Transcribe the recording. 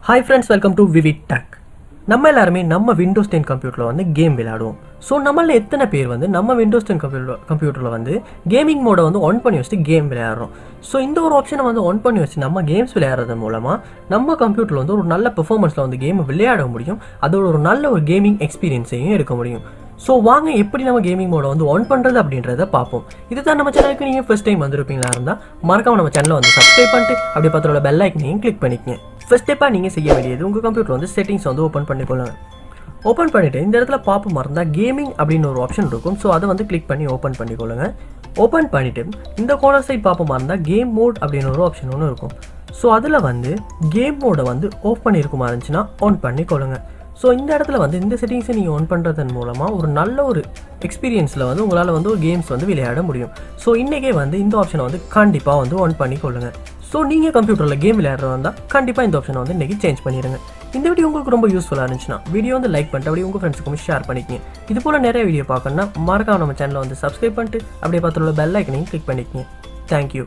Hi friends, welcome to VividTech. நம்ம எல்லாருமே நம்ம விண்டோஸ் 10 கம்ப்யூட்டரில் வந்து கேம் விளையாடுவோம். ஸோ நம்மள எத்தனை பேர் வந்து நம்ம விண்டோஸ் 10 கம்ப்யூட்டரில் வந்து கேமிங் மோடை வந்து ஆன் பண்ணி வச்சுட்டு கேம் விளையாடுறோம். ஸோ இந்த ஒரு ஆப்ஷனை வந்து ஆன் பண்ணி வச்சு நம்ம கேம்ஸ் விளையாடுறது மூலமாக நம்ம கம்ப்யூட்டரில் வந்து ஒரு நல்ல பெர்ஃபார்மன்ஸில் வந்து கேம் விளையாட முடியும். அதோட ஒரு நல்ல ஒரு கேமிங் எக்ஸ்பீரியன்ஸையும் எடுக்க முடியும். ஸோ வாங்க எப்படி நம்ம கேமிங் மோடை வந்து ஆன் பண்ணுறது அப்படின்றத பார்ப்போம். இதுதான் நம்ம சேனலுக்கு நீங்கள் ஃபர்ஸ்ட் டைம் வந்திருப்பீங்களா இருந்தால் மறக்காம நம்ம சேனலை வந்து சப்ஸ்கிரைப் பண்ணிட்டு அப்படி பத்திரோட பெல் ஐக்கனையும் கிளிக் பண்ணிக்கங்க. ஃபர்ஸ்ட் ஸ்டெப்பாக நீங்கள் செய்ய வேண்டியது உங்கள் கம்ப்யூட்டர் வந்து செட்டிங்ஸ் வந்து ஓப்பன் பண்ணிக்கொள்ளுங்க. ஓப்பன் பண்ணிவிட்டு இந்த இடத்துல பாப்பம் இருந்தால் கேமிங் அப்படின்னு ஒரு ஆப்ஷன் இருக்கும். ஸோ அதை வந்து கிளிக் பண்ணி ஓப்பன் பண்ணிக்கொள்ளுங்க. ஓப்பன் பண்ணிவிட்டு இந்த கார்னர் சைட் பாப்பமாக இருந்தால் கேம் மோட் அப்படின்னு ஒரு ஆப்ஷன் ஒன்று இருக்கும். ஸோ அதில் வந்து கேம் மோடை வந்து ஆஃப் பண்ணியிருக்குமா இருந்துச்சுன்னா ஆன் பண்ணிக்கொள்ளுங்க. ஸோ இந்த இடத்துல வந்து இந்த செட்டிங்ஸை நீங்கள் ஆன் பண்ணுறதன் மூலமாக ஒரு நல்ல ஒரு எக்ஸ்பீரியன்ஸில் வந்து உங்களால் வந்து ஒரு கேம்ஸ் வந்து விளையாட முடியும். ஸோ இன்றைக்கே வந்து இந்த ஆப்ஷனை வந்து கண்டிப்பாக வந்து ஆன் பண்ணிக்கொள்ளுங்க. ஸோ நீங்கள் கம்ப்யூட்டரில் கேம் விளையாடுறதா இருந்தால் கண்டிப்பாக இந்த ஆப்ஷனை வந்து இன்றைக்கி சேஞ்ச் பண்ணிடுங்க. இந்த வீடியோ உங்களுக்கு ரொம்ப யூஸ்ஃபுல்லாக இருந்துச்சுன்னா வீடியோ வந்து லைக் பண்ணிட்டு அப்படியே உங்கள் ஃப்ரெண்ட்ஸுக்கும் ஷேர் பண்ணிக்கங்க. இது போல் நிறைய வீடியோ பார்க்கணுன்னா மறக்காம நம்ம சேனலை வந்து சப்ஸ்கிரைப் பண்ணிட்டு அப்படியே பார்த்துள்ள பெல் ஐக்கனையும் கிளிக் பண்ணிக்கங்க. தேங்க்யூ.